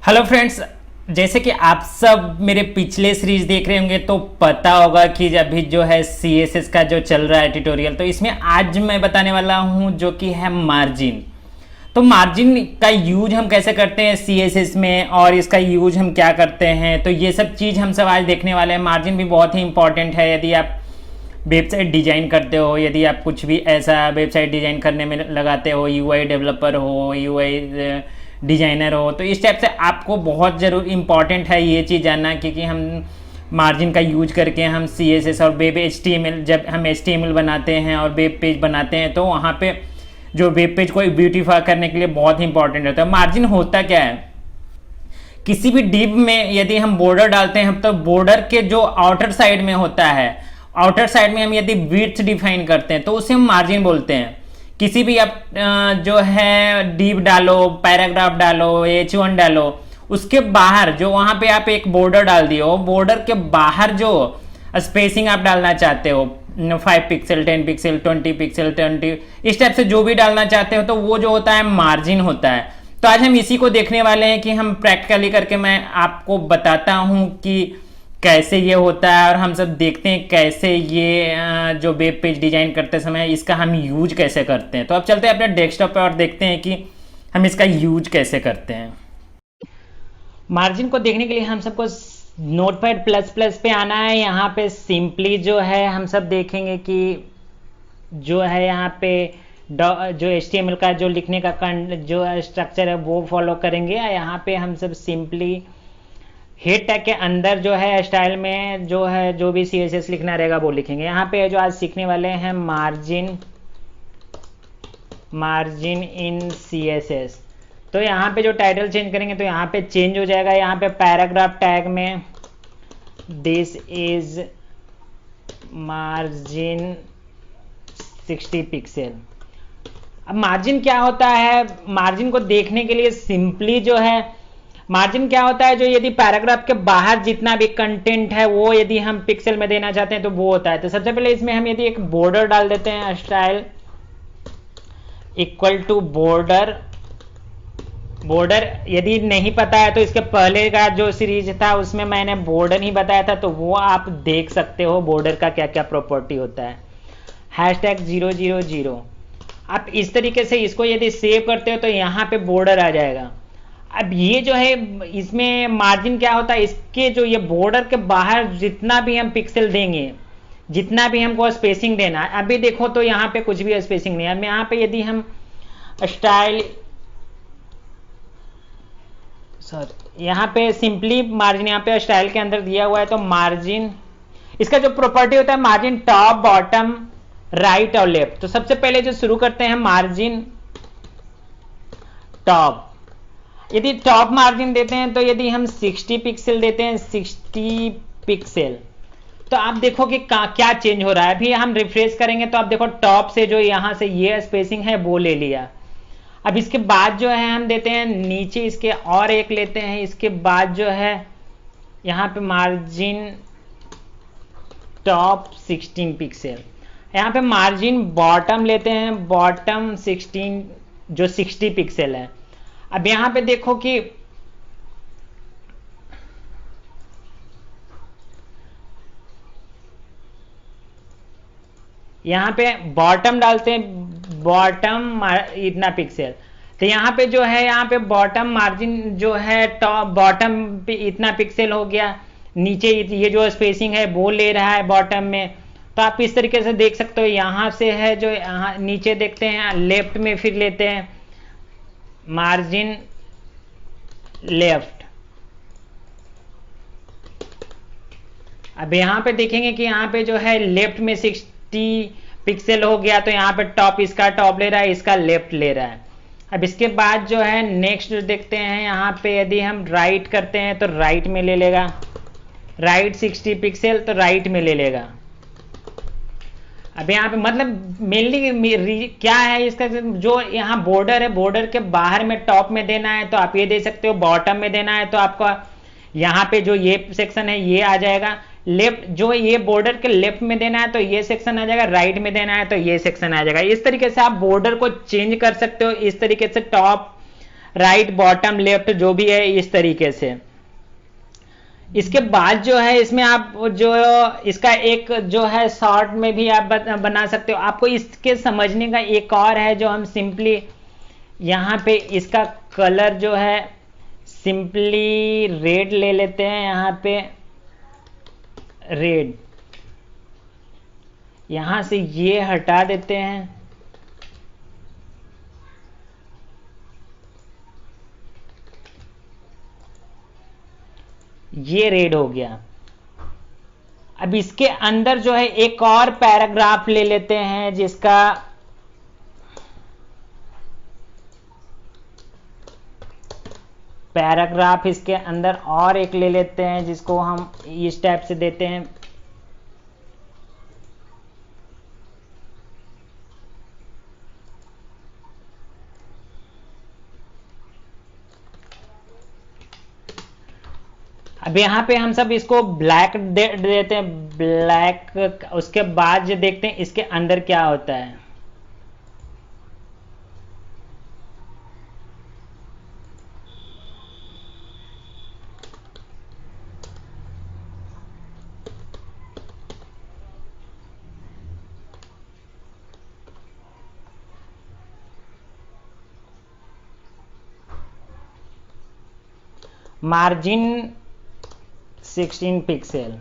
Hello friends, जैसे कि आप सब मेरे पिछले सीरीज देख रहे होंगे तो पता होगा कि अभी जो है CSS का जो चल रहा है ट्यूटोरियल, तो इसमें आज मैं बताने वाला हूं जो कि है मार्जिन। तो मार्जिन का यूज हम कैसे करते हैं CSS में और इसका यूज हम क्या करते हैं, तो ये सब चीज़ हम सब आज देखने वाले हैं। मार्जिन भी बहुत ही इंपॉर्टेंट है यदि आप वेबसाइट डिजाइन करते हो, यदि आप कुछ भी ऐसा वेबसाइट डिजाइन करने में लगाते हो, UI डेवलपर हो, UI डिजाइनर हो, तो इस टाइप से आपको बहुत ज़रूर इम्पॉर्टेंट है ये चीज़ जानना, क्योंकि हम मार्जिन का यूज करके हम CSS और वेब HTML, जब हम HTML बनाते हैं और वेब पेज बनाते हैं तो वहाँ पे जो वेब पेज को ब्यूटीफाई करने के लिए बहुत ही इंपॉर्टेंट होता है। मार्जिन होता क्या है, किसी भी डिव में यदि हम बॉर्डर डालते हैं तो बॉर्डर के जो आउटर साइड में होता है, आउटर साइड में हम यदि विड्थ डिफाइन करते हैं तो उसे हम मार्जिन बोलते हैं। किसी भी आप जो है डिव डालो, पैराग्राफ डालो, H1 डालो, उसके बाहर जो वहां पे आप एक बॉर्डर डाल दिए हो, बॉर्डर के बाहर जो स्पेसिंग आप डालना चाहते हो 5 पिक्सल, 10 पिक्सल, 20 पिक्सल, 20, इस टाइप से जो भी डालना चाहते हो तो वो जो होता है मार्जिन होता है। तो आज हम इसी को देखने वाले हैं कि हम प्रैक्टिकली करके मैं आपको बताता हूं कि कैसे ये होता है, और हम सब देखते हैं कैसे ये जो वेब पेज डिजाइन करते समय इसका हम यूज कैसे करते हैं। तो अब चलते हैं अपने डेस्कटॉप पे और देखते हैं कि हम इसका यूज कैसे करते हैं। मार्जिन को देखने के लिए हम सबको नोटपैड प्लस प्लस पे आना है। यहाँ पे सिंपली जो है हम सब देखेंगे कि जो है यहाँ पे जो HTML का जो लिखने का जो स्ट्रक्चर है वो फॉलो करेंगे। यहाँ पे हम सब सिंपली हेड टैग के अंदर जो है स्टाइल में जो है जो भी CSS लिखना रहेगा वो लिखेंगे। यहाँ पे जो आज सीखने वाले हैं मार्जिन इन CSS। तो यहाँ पे जो टाइटल चेंज करेंगे तो यहाँ पे चेंज हो जाएगा। यहाँ पे पैराग्राफ टैग में दिस इज मार्जिन 60 पिक्सल। अब मार्जिन क्या होता है, मार्जिन को देखने के लिए सिंपली जो है मार्जिन क्या होता है, जो यदि पैराग्राफ के बाहर जितना भी कंटेंट है वो यदि हम पिक्सल में देना चाहते हैं तो वो होता है। तो सबसे पहले इसमें हम यदि एक बॉर्डर डाल देते हैं, style equal to border. Border यदि नहीं पता है तो इसके पहले का जो सीरीज था उसमें मैंने बॉर्डर ही बताया था, तो वो आप देख सकते हो बॉर्डर का क्या क्या प्रॉपर्टी होता है। #000। आप इस तरीके से इसको यदि सेव करते हो तो यहाँ पे बॉर्डर आ जाएगा। अब ये जो है इसमें मार्जिन क्या होता है, इसके जो ये बॉर्डर के बाहर जितना भी हम पिक्सल देंगे, जितना भी हमको स्पेसिंग देना है, अभी देखो तो यहाँ पे कुछ भी स्पेसिंग नहीं है। अब यहाँ पे यदि हम स्टाइल यहाँ पे सिंपली मार्जिन यहाँ पे स्टाइल के अंदर दिया हुआ है, तो मार्जिन इसका जो प्रॉपर्टी होता है मार्जिन टॉप, बॉटम, राइट और लेफ्ट। तो सबसे पहले जो शुरू करते हैं मार्जिन टॉप। यदि टॉप मार्जिन देते हैं तो यदि हम 60 पिक्सल देते हैं, 60 पिक्सल, तो आप देखो कि क्या चेंज हो रहा है। अभी हम रिफ्रेश करेंगे तो आप देखो टॉप से जो यहां से ये स्पेसिंग है वो ले लिया। अब इसके बाद जो है हम देते हैं नीचे इसके और एक लेते हैं, इसके बाद जो है यहाँ पे मार्जिन टॉप 16 पिक्सल। यहाँ पे मार्जिन बॉटम लेते हैं, बॉटम 16 जो 60 पिक्सल है। अब यहां पे देखो कि यहां पे बॉटम डालते हैं, बॉटम इतना पिक्सल। तो यहां पे जो है यहाँ पे बॉटम मार्जिन जो है टॉप बॉटम पे इतना पिक्सल हो गया, नीचे ये जो स्पेसिंग है वो ले रहा है बॉटम में। तो आप इस तरीके से देख सकते हो। यहां से है जो यहाँ नीचे देखते हैं लेफ्ट में, फिर लेते हैं मार्जिन लेफ्ट। अब यहां पे देखेंगे कि यहाँ पे जो है लेफ्ट में 60 पिक्सल हो गया, तो यहाँ पे टॉप इसका टॉप ले रहा है, इसका लेफ्ट ले रहा है। अब इसके बाद जो है नेक्स्ट जो देखते हैं यहाँ पे यदि हम राइट करते हैं तो राइट में ले लेगा, राइट 60 पिक्सल तो राइट में ले लेगा। अब यहाँ पे मतलब मेनली क्या है इसका, जो यहाँ बॉर्डर है बॉर्डर के बाहर में टॉप में देना है तो आप ये दे सकते हो, बॉटम में देना है तो आपका यहाँ पे जो ये सेक्शन है ये आ जाएगा। लेफ्ट जो ये बॉर्डर के लेफ्ट में देना है तो ये सेक्शन आ जाएगा, राइट में देना है तो ये सेक्शन आ जाएगा। इस तरीके से आप बॉर्डर को चेंज कर सकते हो। इस तरीके से टॉप राइट बॉटम लेफ्ट जो भी है इस तरीके से। इसके बाद जो है इसमें आप जो इसका एक जो है शॉर्ट में भी आप बना सकते हो। आपको इसके समझने का एक और है जो हम सिंपली यहाँ पे इसका कलर जो है सिंपली रेड ले लेते हैं। यहाँ पे रेड, यहां से ये हटा देते हैं। ये रेड हो गया। अब इसके अंदर जो है एक और पैराग्राफ ले लेते हैं जिसका पैराग्राफ इसके अंदर और एक ले लेते हैं जिसको हम इस टाइप से देते हैं। अब यहाँ पे हम सब इसको ब्लैक देते हैं, ब्लैक। उसके बाद जो देखते हैं इसके अंदर क्या होता है। Margin 16 pixel.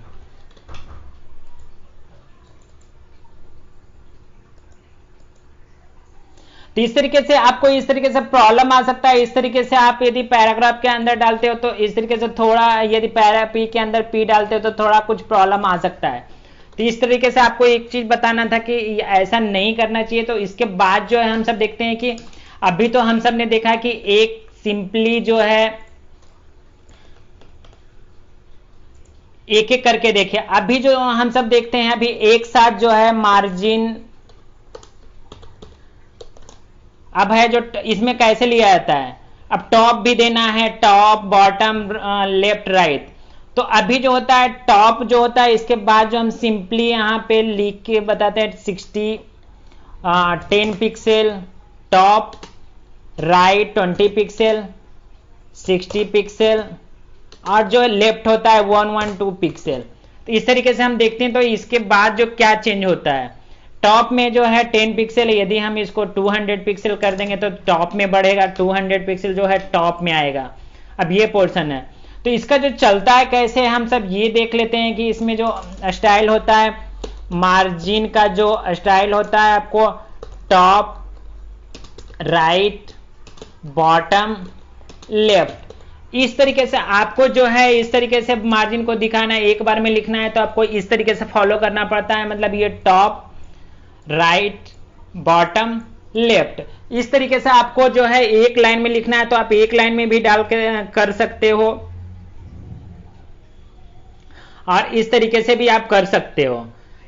तो इस तरीके से आपको इस तरीके से प्रॉब्लम आ सकता है। इस तरीके से आप यदि पैराग्राफ के अंदर डालते हो तो इस तरीके से थोड़ा, यदि पैरा पी के अंदर पी डालते हो तो थोड़ा कुछ प्रॉब्लम आ सकता है। तो इस तरीके से आपको एक चीज बताना था कि ऐसा नहीं करना चाहिए। तो इसके बाद जो है हम सब देखते हैं कि अभी तो हम सब ने देखा कि एक सिंपली जो है एक एक करके देखिए। अभी जो हम सब देखते हैं अभी एक साथ जो है मार्जिन अब है जो इसमें कैसे लिया जाता है। अब टॉप भी देना है, टॉप बॉटम लेफ्ट राइट। तो अभी जो होता है टॉप जो होता है इसके बाद जो हम सिंपली यहां पे लिख के बताते हैं 10 pixel, top right 20 pixel, 60 pixel, और जो लेफ्ट होता है 112 पिक्सल। तो इस तरीके से हम देखते हैं। तो इसके बाद जो क्या चेंज होता है, टॉप में जो है 10 पिक्सल, यदि हम इसको 200 पिक्सल कर देंगे तो टॉप में बढ़ेगा, 200 पिक्सल जो है टॉप में आएगा। अब ये पोर्शन है। तो इसका जो चलता है कैसे हम सब ये देख लेते हैं कि इसमें जो स्टाइल होता है, मार्जिन का जो स्टाइल होता है आपको टॉप राइट बॉटम लेफ्ट, इस तरीके से आपको जो है इस तरीके से मार्जिन को दिखाना है। एक बार में लिखना है तो आपको इस तरीके से फॉलो करना पड़ता है। मतलब ये टॉप राइट बॉटम लेफ्ट, इस तरीके से आपको जो है एक लाइन में लिखना है तो आप एक लाइन में भी डाल के कर सकते हो, और इस तरीके से भी आप कर सकते हो।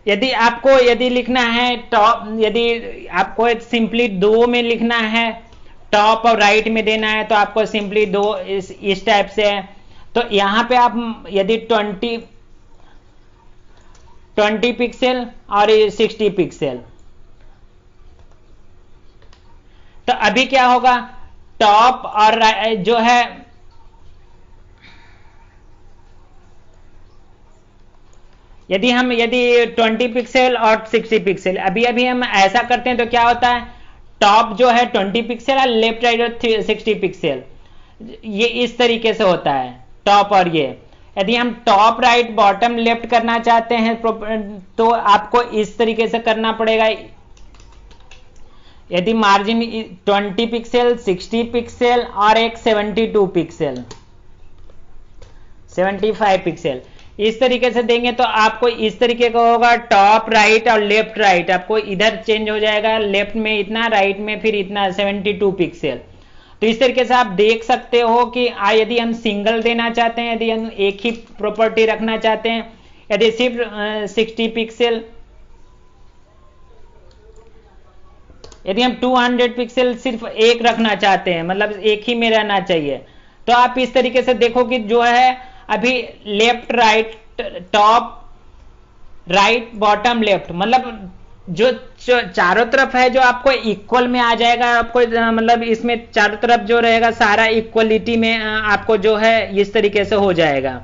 यदि लिखना है टॉप, यदि आपको सिंपली दो में लिखना है, टॉप और राइट में देना है तो आपको सिंपली दो इस टाइप से है। तो यहां पे आप यदि 20 पिक्सल और 60 पिक्सल, तो अभी क्या होगा टॉप और जो है यदि 20 पिक्सल और 60 पिक्सल अभी हम ऐसा करते हैं तो क्या होता है, टॉप जो है 20 पिक्सल और लेफ्ट राइट और 60 पिक्सल, ये इस तरीके से होता है टॉप। और ये यदि हम टॉप राइट बॉटम लेफ्ट करना चाहते हैं तो आपको इस तरीके से करना पड़ेगा। यदि मार्जिन 20 पिक्सल, 60 पिक्सल और एक 72 पिक्सल, 75 पिक्सल, इस तरीके से देंगे तो आपको इस तरीके का होगा टॉप राइट और लेफ्ट राइट। आपको इधर चेंज हो जाएगा, लेफ्ट में इतना, राइट में फिर इतना, 72 पिक्सल। तो इस तरीके से आप देख सकते हो कि यदि हम सिंगल देना चाहते हैं, यदि हम एक ही प्रॉपर्टी रखना चाहते हैं, यदि सिर्फ 60 पिक्सल, यदि हम 200 पिक्सल सिर्फ एक रखना चाहते हैं, मतलब एक ही में रहना चाहिए, तो आप इस तरीके से देखो कि जो है अभी left right top right bottom left, मतलब जो चारों तरफ है जो आपको इक्वल में आ जाएगा, आपको मतलब इसमें चारों तरफ जो रहेगा सारा इक्वलिटी में आपको जो है इस तरीके से हो जाएगा।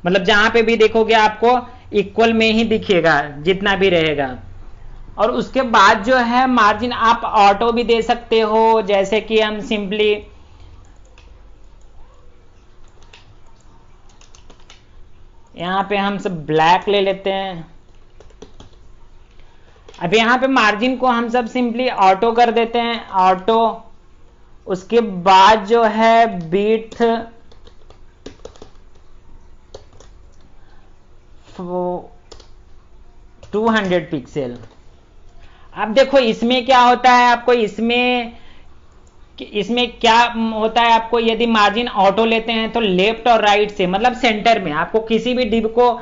मतलब जहां पे भी देखोगे आपको इक्वल में ही दिखेगा जितना भी रहेगा। और उसके बाद जो है मार्जिन आप ऑटो भी दे सकते हो, जैसे कि हम सिंपली यहां पे हम सब ब्लैक ले लेते हैं। अब यहां पे मार्जिन को हम सब सिंपली ऑटो कर देते हैं, ऑटो। उसके बाद जो है बीट 200 पिक्सल। अब देखो इसमें क्या होता है, आपको इसमें क्या होता है, आपको यदि मार्जिन ऑटो लेते हैं तो लेफ्ट और राइट से मतलब सेंटर में आपको किसी भी डिव को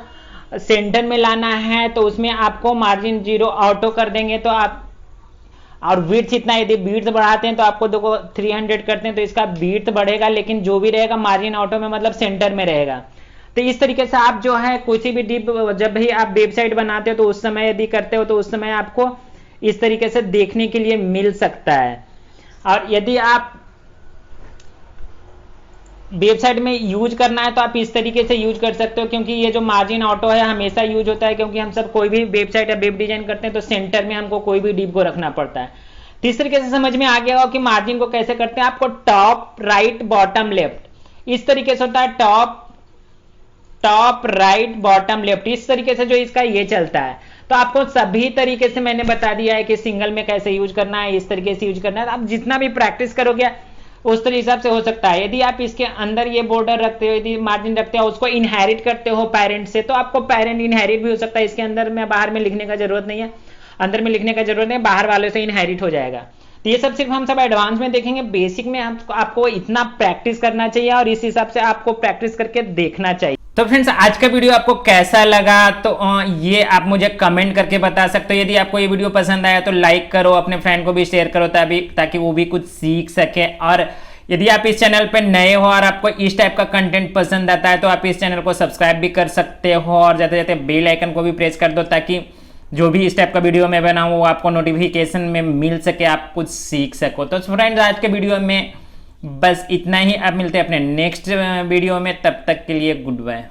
सेंटर में लाना है तो उसमें आपको मार्जिन 0 ऑटो कर देंगे तो आप, और बीट्स इतना, यदि बीट्स बढ़ाते हैं तो आपको देखो 300 करते हैं तो इसका बीट्स बढ़ेगा, लेकिन जो भी रहेगा मार्जिन ऑटो में मतलब सेंटर में रहेगा। तो इस तरीके से आप जो है किसी भी डिव जब भी आप वेबसाइट बनाते हो तो उस समय यदि करते हो तो उस समय आपको इस तरीके से देखने के लिए मिल सकता है। और यदि आप वेबसाइट में यूज करना है तो आप इस तरीके से यूज कर सकते हो, क्योंकि ये जो मार्जिन ऑटो है हमेशा यूज होता है, क्योंकि हम सब कोई भी वेबसाइट या वेब डिजाइन करते हैं तो सेंटर में हमको कोई भी डिव को रखना पड़ता है। तो इस तरीके से समझ में आ गया होगा कि मार्जिन को कैसे करते हैं। आपको टॉप राइट बॉटम लेफ्ट इस तरीके से होता है, टॉप राइट बॉटम लेफ्ट इस तरीके से जो इसका ये चलता है। तो आपको सभी तरीके से मैंने बता दिया है कि सिंगल में कैसे यूज करना है, इस तरीके से यूज करना है। आप जितना भी प्रैक्टिस करोगे उस तरह हिसाब से हो सकता है। यदि आप इसके अंदर ये बॉर्डर रखते हो, यदि मार्जिन रखते हो, उसको इनहेरिट करते हो पेरेंट से, तो आपको पेरेंट इनहेरिट भी हो सकता है। इसके अंदर में बाहर में लिखने का जरूरत नहीं है, अंदर में लिखने का जरूरत नहीं, बाहर वाले से इनहेरिट हो जाएगा। तो ये सब सिर्फ हम सब एडवांस में देखेंगे, बेसिक में आपको इतना प्रैक्टिस करना चाहिए और इस हिसाब से आपको प्रैक्टिस करके देखना चाहिए। तो फ्रेंड्स आज का वीडियो आपको कैसा लगा तो ये आप मुझे कमेंट करके बता सकते हो। यदि आपको ये वीडियो पसंद आया तो लाइक करो, अपने फ्रेंड को भी शेयर करो ताकि वो भी कुछ सीख सके। और यदि आप इस चैनल पर नए हो और आपको इस टाइप का कंटेंट पसंद आता है तो आप इस चैनल को सब्सक्राइब भी कर सकते हो और जाते जाते बेल आइकन को भी प्रेस कर दो, ताकि जो भी इस टाइप का वीडियो मैं बनाऊँ वो आपको नोटिफिकेशन में मिल सके, आप कुछ सीख सको। तो फ्रेंड्स आज के वीडियो में बस इतना ही। अब मिलते हैं अपने नेक्स्ट वीडियो में, तब तक के लिए गुड बाय।